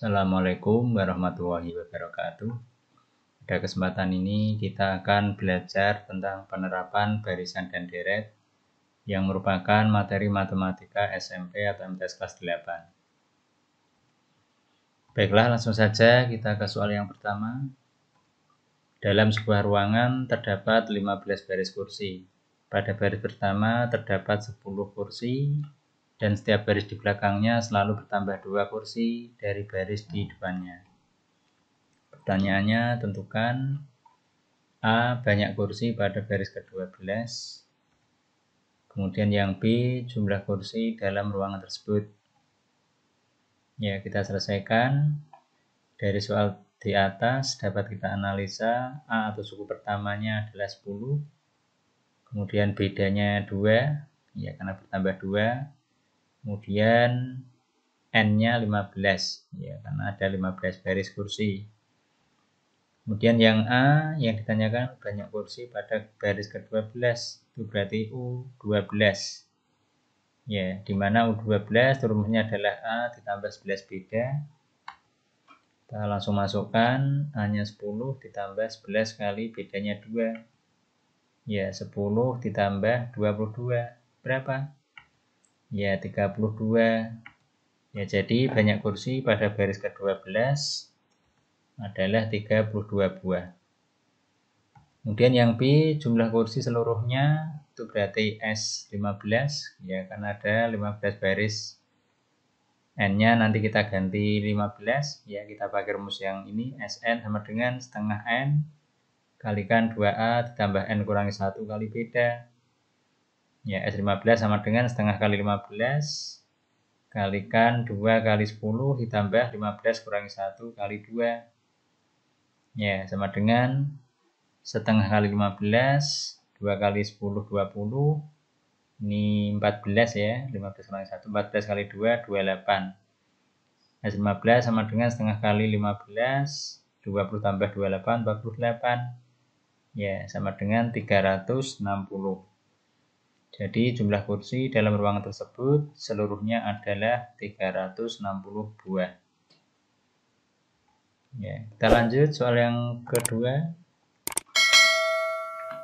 Assalamualaikum warahmatullahi wabarakatuh. Pada kesempatan ini kita akan belajar tentang penerapan barisan dan deret yang merupakan materi matematika SMP atau MTS kelas 8. Baiklah, langsung saja kita ke soal yang pertama. Dalam sebuah ruangan terdapat 15 baris kursi. Pada baris pertama terdapat 10 kursi dan setiap baris di belakangnya selalu bertambah 2 kursi dari baris di depannya. Pertanyaannya, tentukan A. Banyak kursi pada baris ke-12. Kemudian yang B. Jumlah kursi dalam ruangan tersebut. Ya, kita selesaikan. Dari soal di atas dapat kita analisa A atau suku pertamanya adalah 10. Kemudian bedanya 2, ya karena bertambah 2. Kemudian N-nya 15, ya karena ada 15 baris kursi. Kemudian yang A yang ditanyakan banyak kursi pada baris ke-12, itu berarti U12. Ya, dimana U12 rumusnya adalah A ditambah 11 beda. Kita langsung masukkan A-nya 10 ditambah 11 kali bedanya 2. Ya, 10 ditambah 22 berapa? Ya, 32. Ya, jadi banyak kursi pada baris ke-12 adalah 32 buah. Kemudian yang B, jumlah kursi seluruhnya itu berarti S15, ya karena ada 15 baris. N-nya nanti kita ganti 15, ya kita pakai rumus yang ini, Sn sama dengan setengah N kalikan 2A ditambah N kurangi 1 kali beda. Ya, S15 sama dengan setengah kali 15 kalikan 2 kali 10 ditambah 15 kurangi 1 kali 2. Ya, sama dengan setengah kali 15, 2 kali 10, 20. Ini 14 ya, 15 kurangi 1, 14 kali 2, 28. S15 sama dengan setengah kali 15, 20 tambah 28, 48. Ya, sama dengan 360. Jadi jumlah kursi dalam ruangan tersebut seluruhnya adalah 360 buah. Ya, kita lanjut soal yang kedua.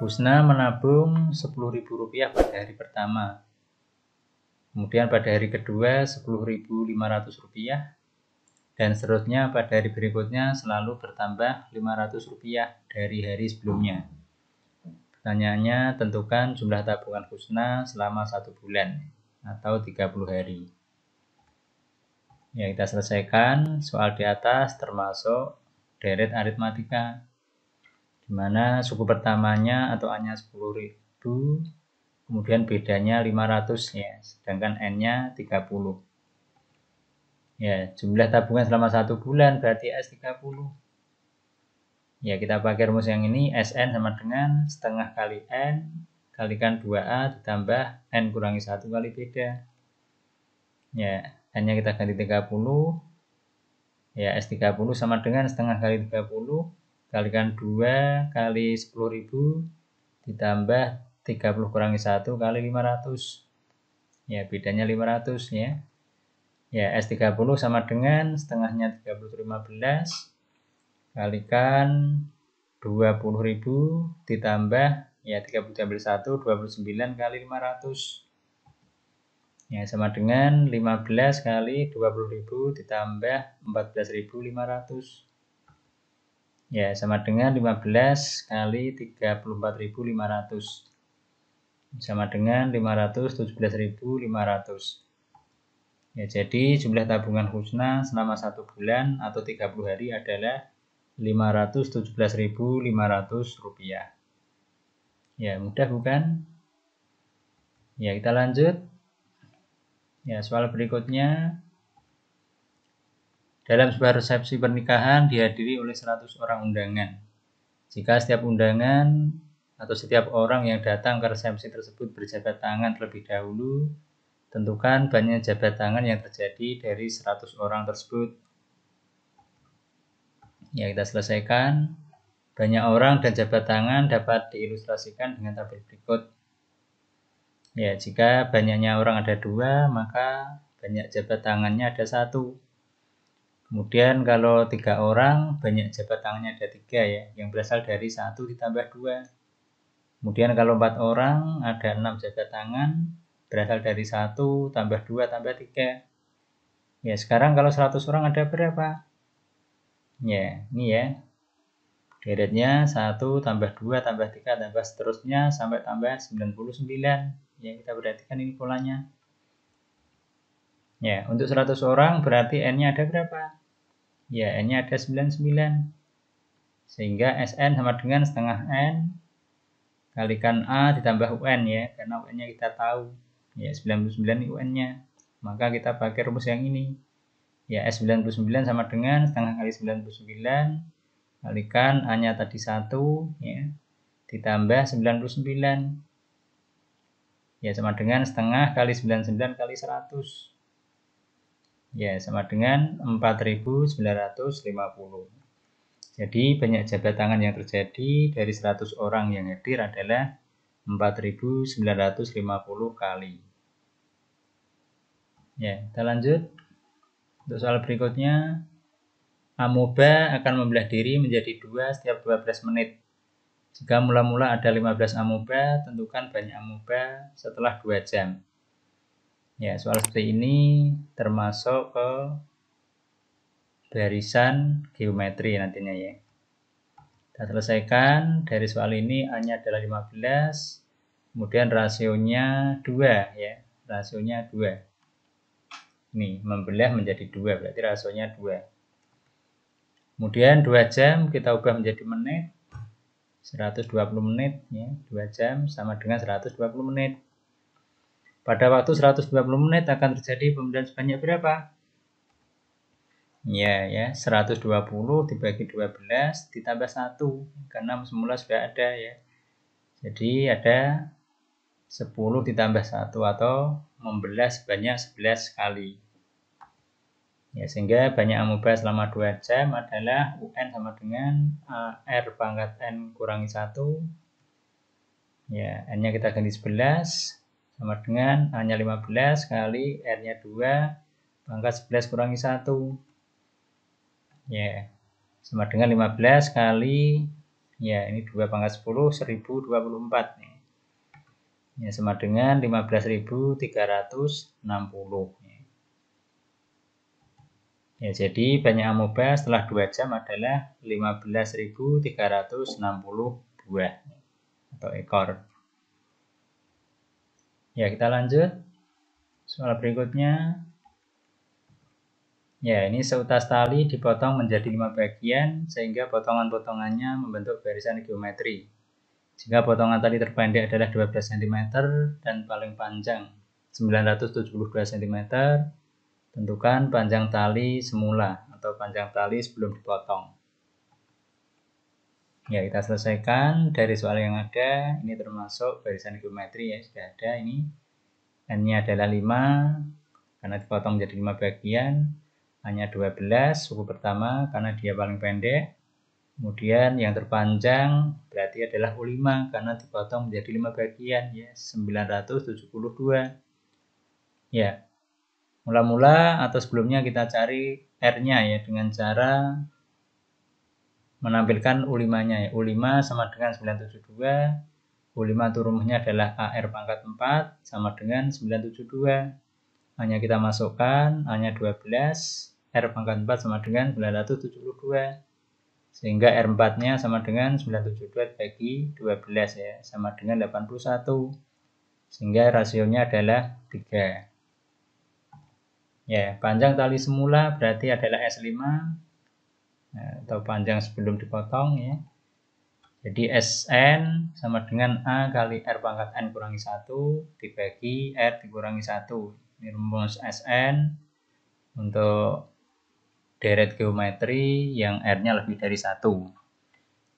Husna menabung Rp10.000 pada hari pertama. Kemudian pada hari kedua Rp10.500 dan seterusnya pada hari berikutnya selalu bertambah Rp500 dari hari sebelumnya. Pertanyaannya, tentukan jumlah tabungan Husna selama 1 bulan atau 30 hari. Ya, kita selesaikan soal di atas termasuk deret aritmatika, di mana suku pertamanya atau A-nya 10.000, kemudian bedanya 500 ya, sedangkan N-nya 30. Ya, jumlah tabungan selama 1 bulan berarti S30. Ya, kita pakai rumus yang ini, Sn sama dengan setengah kali N kalikan 2A ditambah N kurangi 1 kali beda. Ya, N-nya kita ganti 30. Ya, S30 sama dengan setengah kali 30 kalikan 2 kali 10.000 ditambah 30 kurangi 1 kali 500. Ya, bedanya 500 ya. Ya, S30 sama dengan setengahnya 30 itu 15 kalikan 20.000 ditambah ya 30 diambil 1, 29 kali 500. Ya, sama dengan 15 kali 20.000 ditambah 14.500. Ya, sama dengan 15 kali 34.500. Sama dengan 517.500. Ya, jadi jumlah tabungan Husna selama 1 bulan atau 30 hari adalah Rp517.500. Ya, mudah bukan? Ya, kita lanjut. Ya, soal berikutnya. Dalam sebuah resepsi pernikahan dihadiri oleh 100 orang undangan. Jika setiap undangan atau setiap orang yang datang ke resepsi tersebut berjabat tangan terlebih dahulu, tentukan banyak jabat tangan yang terjadi dari 100 orang tersebut. Ya, kita selesaikan. Banyak orang dan jabat tangan dapat diilustrasikan dengan tabel berikut. Ya, jika banyaknya orang ada 2, maka banyak jabat tangannya ada 1. Kemudian kalau 3 orang, banyak jabat tangannya ada 3 ya, yang berasal dari 1 ditambah 2. Kemudian kalau 4 orang, ada 6 jabat tangan, berasal dari 1 tambah 2 tambah 3. Ya, sekarang kalau 100 orang ada berapa? Ya, ini ya. Deretnya 1 tambah 2 tambah 3 tambah seterusnya sampai tambah 99. Ya, kita perhatikan ini polanya. Ya, untuk 100 orang berarti N-nya ada berapa? Ya, N-nya ada 99. Sehingga Sn sama dengan setengah N kalikan A ditambah UN ya, karena UN-nya kita tahu. Ya, 99 UN-nya. Maka kita pakai rumus yang ini. Ya, S99 sama dengan setengah kali 99 kalikan A-nya tadi 1 ya, ditambah 99. Ya, sama dengan setengah kali 99 kali 100. Ya, sama dengan 4950. Jadi banyak jabat tangan yang terjadi dari 100 orang yang hadir adalah 4950 kali. Ya, kita lanjut. Untuk soal berikutnya, amoeba akan membelah diri menjadi 2 setiap 12 menit. Jika mula-mula ada 15 amoeba, tentukan banyak amoeba setelah 2 jam. Ya, soal seperti ini termasuk ke barisan geometri nantinya ya. Kita selesaikan. Dari soal ini A-nya adalah 15, kemudian rasionya 2 ya. Rasionya 2. Ini membelah menjadi 2, berarti rasionya 2. Kemudian 2 jam kita ubah menjadi menit. 120 menit ya, 2 jam sama dengan 120 menit. Pada waktu 120 menit akan terjadi pembelian sebanyak berapa? Ya, 120 dibagi 12 ditambah 1 karena semula sudah ada ya. Jadi ada 10 ditambah 1 atau membelah sebanyak 11 kali. Ya, sehingga banyak amoeba selama 2 jam adalah UN sama dengan R pangkat N kurangi 1. Ya, N-nya kita ganti 11 sama dengan A-nya 15 kali R-nya 2 pangkat 11 kurangi 1. Ya, sama dengan 15 kali, ya ini 2 pangkat 10, 1024. Ya, sama dengan 15.360. Ya, jadi banyak amoeba setelah 2 jam adalah 15.360 buah atau ekor. Ya, kita lanjut. Soal berikutnya. Ya, ini seutas tali dipotong menjadi 5 bagian sehingga potongan-potongannya membentuk barisan geometri. Jika potongan tali terpendek adalah 12 cm dan paling panjang 972 cm, tentukan panjang tali semula atau panjang tali sebelum dipotong. Ya, kita selesaikan dari soal yang ada. Ini termasuk barisan geometri ya, sudah ada ini. N-nya adalah 5 karena dipotong menjadi 5 bagian. Hanya 12 suku pertama karena dia paling pendek. Kemudian yang terpanjang berarti adalah U5 karena dipotong menjadi 5 bagian ya, 972. Ya. Mula-mula atau sebelumnya kita cari R-nya ya dengan cara menampilkan U5-nya ya. U5 sama dengan 972. U5 itu rumusnya adalah AR pangkat 4 sama dengan 972. Hanya kita masukkan A-nya 12, R pangkat 4 sama dengan 972. Sehingga R4-nya sama dengan 972 bagi 12 ya, sama dengan 81. Sehingga rasionya adalah 3. Ya, panjang tali semula berarti adalah S5. Atau panjang sebelum dipotong ya. Jadi Sn sama dengan A kali R pangkat N kurangi 1 dibagi R dikurangi 1. Ini rumus Sn untuk deret geometri yang R-nya lebih dari 1.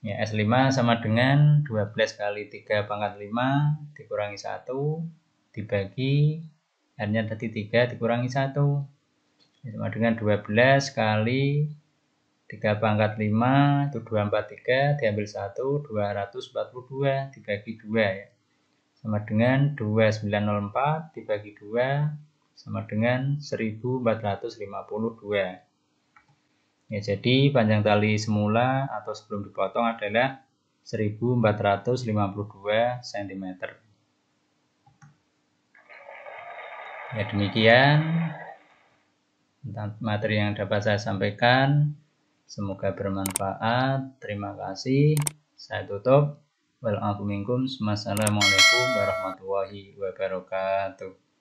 Ya, S5 sama dengan 12 kali 3 pangkat 5 dikurangi 1 dibagi R-nya tadi 3 dikurangi 1. Sama dengan 12 kali 3 pangkat 5 itu 243 diambil 1 242 dibagi 2 ya. Sama dengan 2904 dibagi 2 sama dengan 1452. Ya, jadi panjang tali semula atau sebelum dipotong adalah 1452 cm. Ya, demikian materi yang dapat saya sampaikan. Semoga bermanfaat. Terima kasih. Saya tutup. Wassalamualaikum warahmatullahi wabarakatuh.